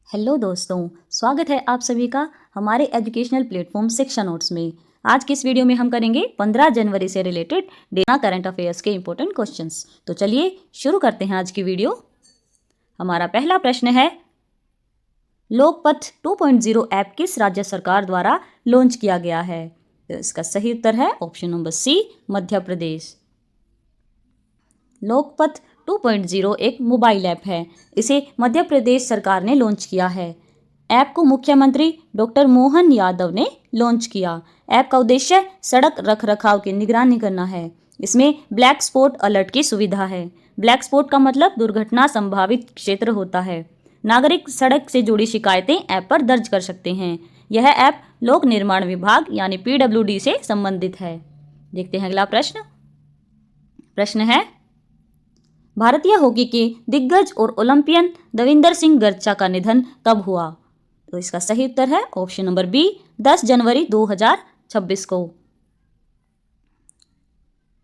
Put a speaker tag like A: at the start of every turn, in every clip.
A: Hello दोस्तों, स्वागत है आप सभी का हमारे एजुकेशनल प्लेटफॉर्म शिक्षा नोट्स में। आज की इस वीडियो में हम करेंगे 15 जनवरी से रिलेटेड डेना करंट अफेयर्स के इंपॉर्टेंट क्वेश्चंस। तो चलिए शुरू करते हैं आज की वीडियो। हमारा पहला प्रश्न है, लोकपथ 2.0 ऐप किस राज्य सरकार द्वारा लॉन्च किया गया है? तो इसका सही उत्तर है option number C, Madhya Pradesh. Lokpath 2.0 एक मोबाइल ऐप है। इसे मध्य प्रदेश सरकार ने लॉन्च किया है। ऐप को मुख्यमंत्री डॉक्टर मोहन यादव ने लॉन्च किया। ऐप का उद्देश्य सड़क रखरखाव की निगरानी करना है। इसमें ब्लैक स्पॉट अलर्ट की सुविधा है। ब्लैक स्पॉट का मतलब दुर्घटना संभावित क्षेत्र होता है। नागरिक सड़क से जुड़ी शिकायतें ऐप पर दर्ज कर सकते हैं। यह ऐप लोक निर्माण विभाग यानी PWD से संबंधित है। देखते हैं अगला प्रश्न। प्रश्न है, भारतीय हॉकी के दिग्गज और ओलंपियन देविंदर सिंह गर्चा का निधन कब हुआ? तो इसका सही उत्तर है ऑप्शन नंबर बी, 10 जनवरी 2026 को।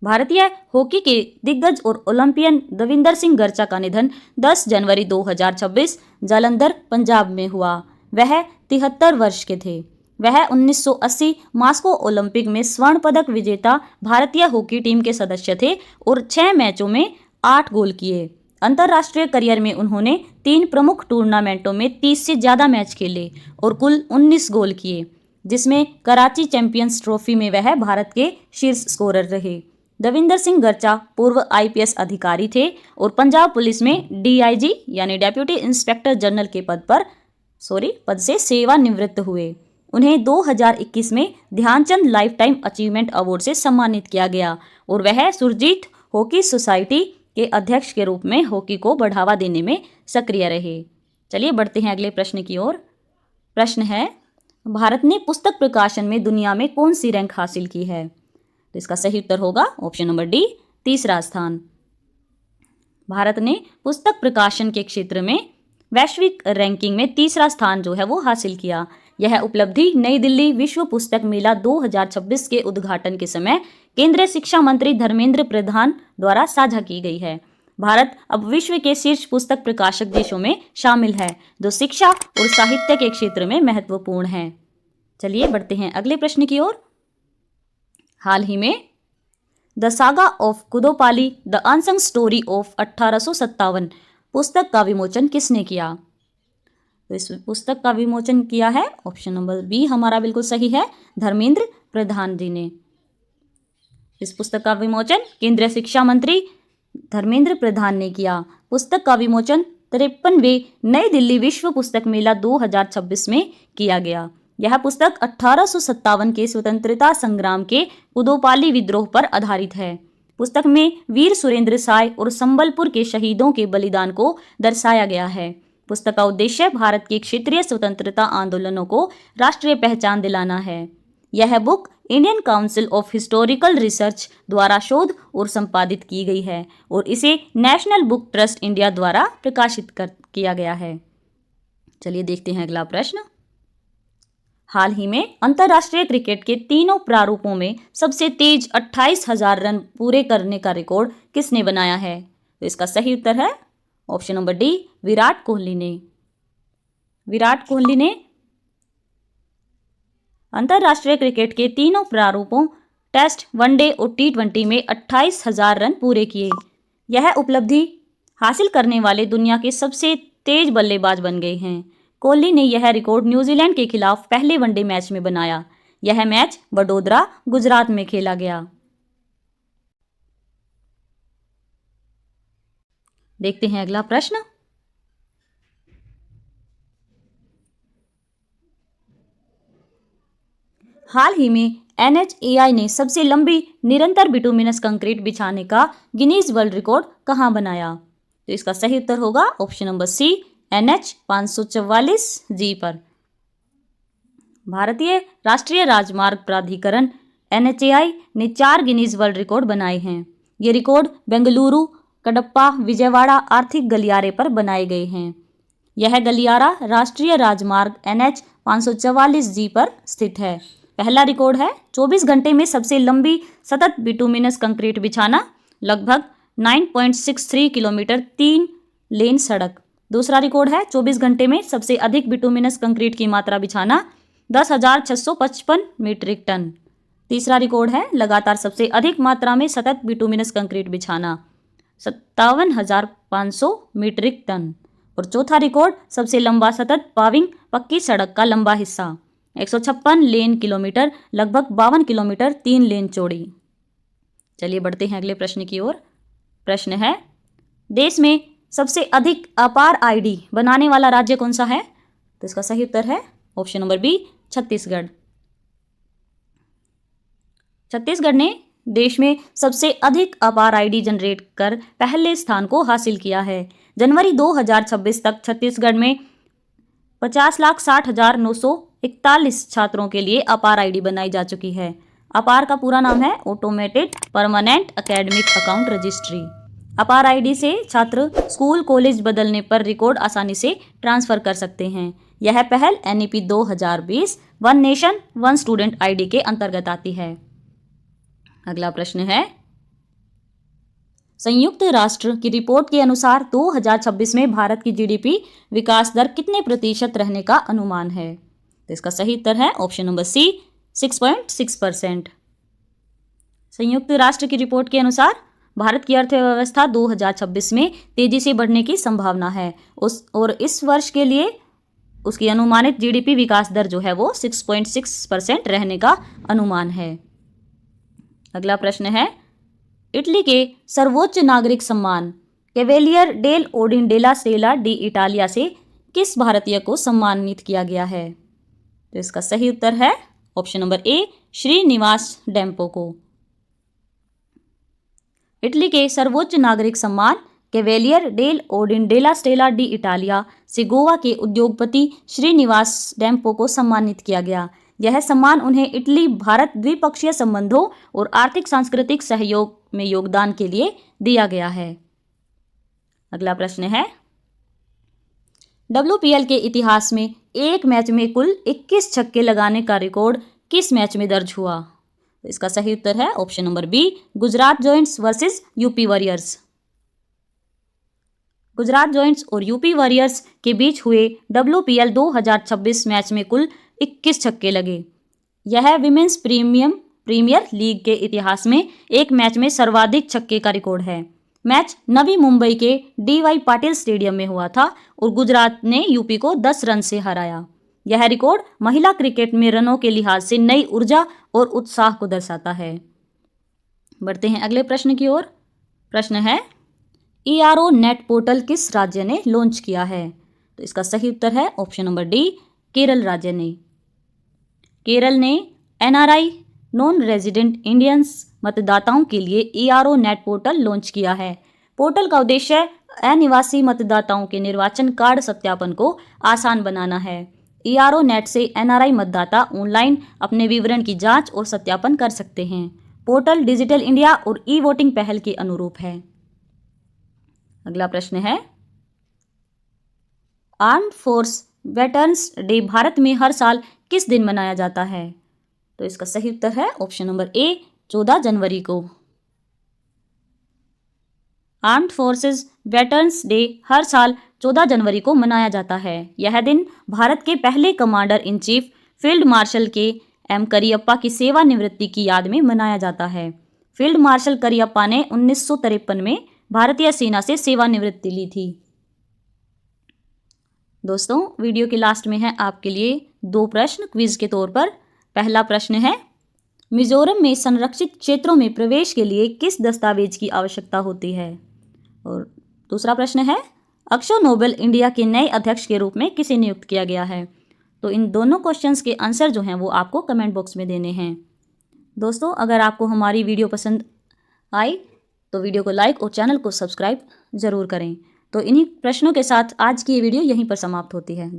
A: भारतीय हॉकी के दिग्गज और ओलंपियन देविंदर सिंह गर्चा का निधन 10 जनवरी 2026 जालंधर, पंजाब में हुआ। वह 73 वर्ष के थे। वह 1980 मास्को ओलंपिक में स्वर्ण पदक विजेता भारतीय हॉकी टीम के सदस्य थे और 6 मैचों में 8 गोल किए। अंतर्राष्ट्रीय करियर में उन्होंने 3 प्रमुख टूर्नामेंटों में 30 से ज़्यादा मैच खेले और कुल 19 गोल किए, जिसमें कराची चैंपियंस ट्रॉफी में वह भारत के शीर्ष स्कोरर रहे। देविंदर सिंह गर्चा पूर्व IPS अधिकारी थे और पंजाब पुलिस में DIG यानी डेप्यूटी इंस्पेक्टर जनरल के पद से सेवानिवृत्त हुए। उन्हें 2021 में Dhyanchand life time achievement award से सम्मानित किया गया और वह सुरजीत हॉकी सोसाइटी के अध्यक्ष के रूप में हॉकी को बढ़ावा देने में सक्रिय रहे। चलिए बढ़ते हैं अगले प्रश्न की ओर। प्रश्न है, भारत ने पुस्तक प्रकाशन में दुनिया में कौन सी रैंक हासिल की है? तो इसका सही उत्तर होगा ऑप्शन नंबर डी, तीसरा स्थान। भारत ने पुस्तक प्रकाशन के क्षेत्र में वैश्विक रैंकिंग में तीसरा स्थान जो है वो हासिल किया। यह उपलब्धि नई दिल्ली विश्व पुस्तक मेला 2026 के उद्घाटन के समय केंद्रीय शिक्षा मंत्री धर्मेंद्र प्रधान द्वारा साझा की गई है। भारत अब विश्व के शीर्ष पुस्तक प्रकाशक देशों में शामिल है, जो शिक्षा और साहित्य के क्षेत्र में महत्वपूर्ण है। चलिए बढ़ते हैं अगले प्रश्न की ओर। हाल ही में the saga of Kudopali the unsung story of 1857 पुस्तक का विमोचन किसने किया? तो इस पुस्तक का विमोचन किया है ऑप्शन नंबर बी हमारा बिल्कुल सही है, धर्मेंद्र प्रधान जी ने। इस पुस्तक का विमोचन केंद्रीय शिक्षा मंत्री धर्मेंद्र प्रधान ने किया। पुस्तक का विमोचन 53वें नई दिल्ली विश्व पुस्तक मेला 2026 में किया गया। यह पुस्तक 1857 के स्वतंत्रता संग्राम के कुदोपाली विद्रोह पर आधारित है। पुस्तक में वीर सुरेंद्र साय और संबलपुर के शहीदों के बलिदान को दर्शाया गया है। पुस्तक का उद्देश्य भारत के क्षेत्रीय स्वतंत्रता आंदोलनों को राष्ट्रीय पहचान दिलाना है। यह book Indian council of historical research द्वारा शोध और संपादित की गई है और इसे नेशनल बुक ट्रस्ट इंडिया द्वारा प्रकाशित किया गया है। चलिए देखते हैं अगला प्रश्न। हाल ही में अंतर्राष्ट्रीय क्रिकेट के तीनों प्रारूपों में सबसे तेज 28,000 रन पूरे करने का रिकॉर्ड किसने बनाया है? तो इसका सही उत्तर है option number D, Virat Kohli ने। विराट कोहली ने अंतर्राष्ट्रीय क्रिकेट के तीनों प्रारूपों टेस्ट, वनडे और T20 में 28,000 रन पूरे किए। यह उपलब्धि हासिल करने वाले दुनिया के सबसे तेज बल्लेबाज बन गए हैं। कोहली ने यह रिकॉर्ड न्यूजीलैंड के खिलाफ पहले वनडे मैच में बनाया। यह मैच वडोदरा, गुजरात में खेला गया। देखते हैं अगला प्रश्न। हाल ही में NHAI ने सबसे लंबी निरंतर बिटुमिनस कंक्रीट बिछाने का गिनीज वर्ल्ड रिकॉर्ड कहां बनाया? तो इसका सही उत्तर होगा option number C, NH 544G पर। भारतीय राष्ट्रीय राजमार्ग प्राधिकरण NHAI ने 4 गिनीज वर्ल्ड रिकॉर्ड बनाए हैं। ये रिकॉर्ड बेंगलुरु, कडप्पा, विजयवाड़ा आर्थिक गलियारे पर बनाए गए हैं। यह गलियारा राष्ट्रीय राजमार्ग NH 544G पर स्थित है। पहला रिकॉर्ड है 24 घंटे में सबसे लंबी सतत बिटुमिनस कंक्रीट बिछाना, लगभग 9.63 किलोमीटर 3 लेन सड़क। दूसरा रिकॉर्ड है 24 घंटे में सबसे अधिक बिटुमिनस कंक्रीट की मात्रा बिछाना 10,655 मीट्रिक टन। तीसरा रिकॉर्ड है लगातार सबसे अधिक मात्रा में सतत बिटुमिनस कंक्रीट बिछाना 57,500 मीट्रिक टन। और चौथा रिकॉर्ड सबसे लंबा सतत पाविंग पक्की सड़क का लंबा हिस्सा 156 लेन किलोमीटर, लगभग 52 किलोमीटर 3 लेन चौड़ी। चलिए बढ़ते हैं अगले प्रश्न की ओर। प्रश्न है, देश में सबसे अधिक अपार आईडी बनाने वाला राज्य कौन सा है? तो इसका सही उत्तर है option number B, Chhattisgarh. Chhattisgarh ने देश में सबसे अधिक अपार आईडी जनरेट कर पहले स्थान को हासिल किया है। जनवरी 2026 तक छत्तीसगढ़ में 50,60,941 छात्रों के लिए अपार आईडी बनाई जा चुकी है। अपार का पूरा नाम है automated permanent academic account registry. अपार आईडी से छात्र स्कूल कॉलेज बदलने पर रिकॉर्ड आसानी से ट्रांसफर कर सकते हैं। यह पहल NEP 2020 one nation one student ID के अंतर्गत आती है। अगला प्रश्न है, संयुक्त राष्ट्र की रिपोर्ट के अनुसार 2026 में भारत की GDP विकास दर कितने प्रतिशत रहने का अनुमान है? तो इसका सही उत्तर है ऑप्शन नंबर सी, 6.6%। संयुक्त राष्ट्र की रिपोर्ट के अनुसार भारत की अर्थव्यवस्था 2026 में तेजी से बढ़ने की संभावना है और इस वर्ष के लिए उसकी अनुमानित GDP विकास दर जो है वो 6.6% रहने का अनुमान है। अगला प्रश्न है, इटली के सर्वोच्च नागरिक सम्मान Cavaliere del Ordine della Stella di Italia से किस भारतीय को सम्मानित किया गया है? तो इसका सही उत्तर है option number A, Srinivas Dempo को। इटली के सर्वोच्च नागरिक सम्मान Cavaliere del Ordine della Stella di Italia से गोवा के उद्योगपति श्रीनिवास डेम्पो को सम्मानित किया गया। यह सम्मान उन्हें इटली भारत द्विपक्षीय संबंधों और आर्थिक सांस्कृतिक सहयोग में योगदान के लिए दिया गया है। अगला प्रश्न है, WPL के इतिहास में एक मैच में कुल 21 छक्के लगाने का रिकॉर्ड किस मैच में दर्ज हुआ? तो इसका सही उत्तर है option number B, Gujarat Giants versus UP Warriors. Gujarat Giants और यूपी वॉरियर्स के बीच हुए WPL 2026 मैच में कुल 21 छक्के लगे। यह विमेंस प्रीमियर लीग के इतिहास में एक मैच में सर्वाधिक छक्के का रिकॉर्ड है। मैच नवी मुंबई के DY पाटिल स्टेडियम में हुआ था और गुजरात ने यूपी को 10 रन से हराया। यह रिकॉर्ड महिला क्रिकेट में रनों के लिहाज से नई ऊर्जा और उत्साह को दर्शाता है। बढ़ते हैं अगले प्रश्न की ओर। प्रश्न है, ERO नेट पोर्टल किस राज्य ने लॉन्च किया है? तो इसका सही उत्तर है ऑप्शन नंबर डी, केरल राज्य ने। केरल ने NRI नॉन रेजिडेंट इंडियंस मतदाताओं के लिए ERO नेट पोर्टल लॉन्च किया है। पोर्टल का उद्देश्य अनिवासी मतदाताओं के निर्वाचन कार्ड सत्यापन को आसान बनाना है। ERO नेट से NRI मतदाता ऑनलाइन अपने विवरण की जांच और सत्यापन कर सकते हैं। पोर्टल डिजिटल इंडिया और ई-वोटिंग पहल के अनुरूप है। अगला प्रश्न है, armed force veterans day Bharat में हर साल किस दिन मनाया जाता है? तो इसका सही उत्तर है ऑप्शन नंबर ए, 14 जनवरी को। आर्म्ड फोर्सेस वेटरन्स डे हर साल 14 जनवरी को मनाया जाता है। यह दिन भारत के पहले commander in chief field marshal KM Cariappa की सेवानिवृत्ति की याद में मनाया जाता है। फील्ड मार्शल करियप्पा ने 1953 में भारतीय सेना से सेवानिवृत्ति ली थी। दोस्तों, वीडियो के लास्ट में है आपके लिए 2 प्रश्न क्विज के तौर पर। पहला प्रश्न है, मिजोरम में संरक्षित क्षेत्रों में प्रवेश के लिए किस दस्तावेज की आवश्यकता होती है? और दूसरा प्रश्न है, अक्सो नोबेल इंडिया के नए अध्यक्ष के रूप में किसे नियुक्त किया गया है? तो इन दोनों क्वेश्चंस के आंसर जो हैं वो आपको कमेंट बॉक्स में देने हैं। दोस्तों, अगर आपको हमारी वीडियो पसंद आई तो वीडियो को लाइक और चैनल को सब्सक्राइब ज़रूर करें। तो इन्हीं प्रश्नों के साथ आज की ये वीडियो यहीं पर समाप्त होती है।